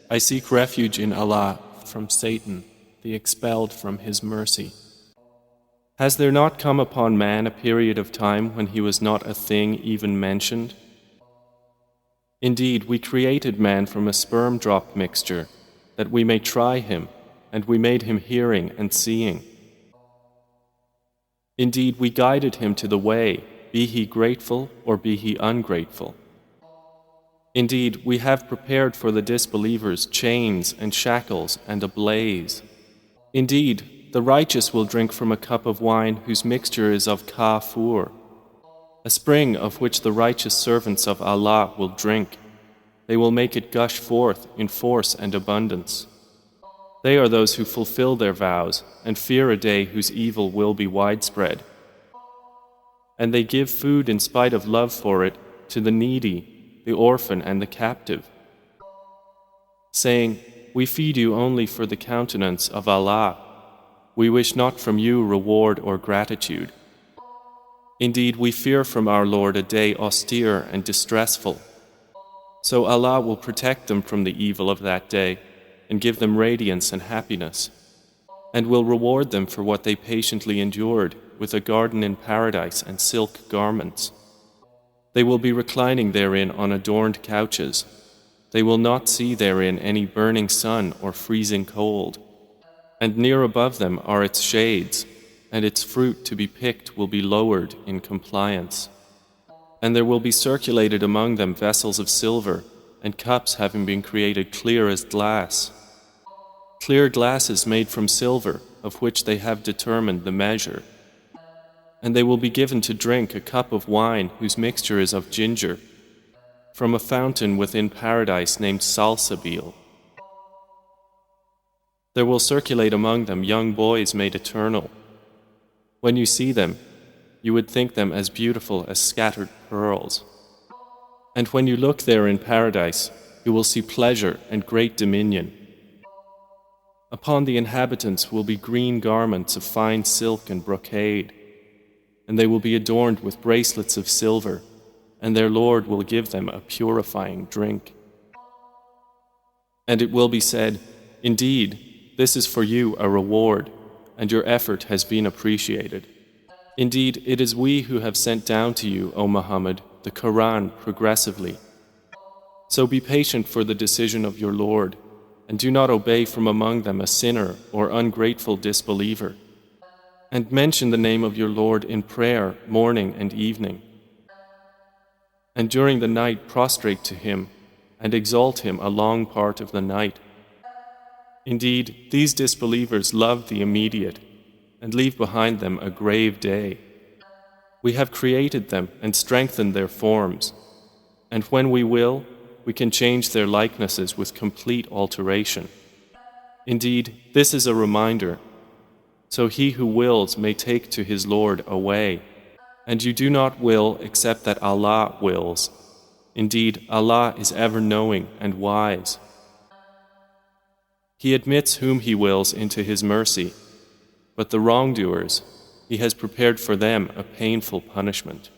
I seek refuge in Allah from Satan, the expelled from His mercy. Has there not come upon man a period of time when he was not a thing even mentioned? Indeed, we created man from a sperm drop mixture, that we may try him, and we made him hearing and seeing. Indeed, we guided him to the way, be he grateful or be he ungrateful. Indeed, we have prepared for the disbelievers chains and shackles and a blaze. Indeed, the righteous will drink from a cup of wine whose mixture is of kafur, a spring of which the righteous servants of Allah will drink. They will make it gush forth in force and abundance. They are those who fulfill their vows and fear a day whose evil will be widespread. And they give food in spite of love for it to the needy, the orphan and the captive, saying, "We feed you only for the countenance of Allah. We wish not from you reward or gratitude. Indeed, we fear from our Lord a day austere and distressful. So Allah will protect them from the evil of that day and give them radiance and happiness, and will reward them for what they patiently endured with a garden in paradise and silk garments. They will be reclining therein on adorned couches. They will not see therein any burning sun or freezing cold. And near above them are its shades, and its fruit to be picked will be lowered in compliance. And there will be circulated among them vessels of silver, and cups having been created clear as glass. Clear glasses made from silver, of which they have determined the measure. And they will be given to drink a cup of wine whose mixture is of ginger, from a fountain within paradise named Salsabil. There will circulate among them young boys made eternal. When you see them, you would think them as beautiful as scattered pearls. And when you look there in paradise, you will see pleasure and great dominion. Upon the inhabitants will be green garments of fine silk and brocade, and they will be adorned with bracelets of silver, and their Lord will give them a purifying drink. And it will be said, "Indeed, this is for you a reward, and your effort has been appreciated. Indeed, it is we who have sent down to you, O Muhammad, the Quran progressively. So be patient for the decision of your Lord, and do not obey from among them a sinner or ungrateful disbeliever. And mention the name of your Lord in prayer morning and evening. And during the night prostrate to Him, and exalt Him a long part of the night. Indeed, these disbelievers love the immediate, and leave behind them a grave day. We have created them and strengthened their forms, and when we will, we can change their likenesses with complete alteration. Indeed, this is a reminder, so he who wills may take to his Lord a way, and you do not will except that Allah wills. Indeed, Allah is ever knowing and wise. He admits whom He wills into His mercy, but the wrongdoers, He has prepared for them a painful punishment.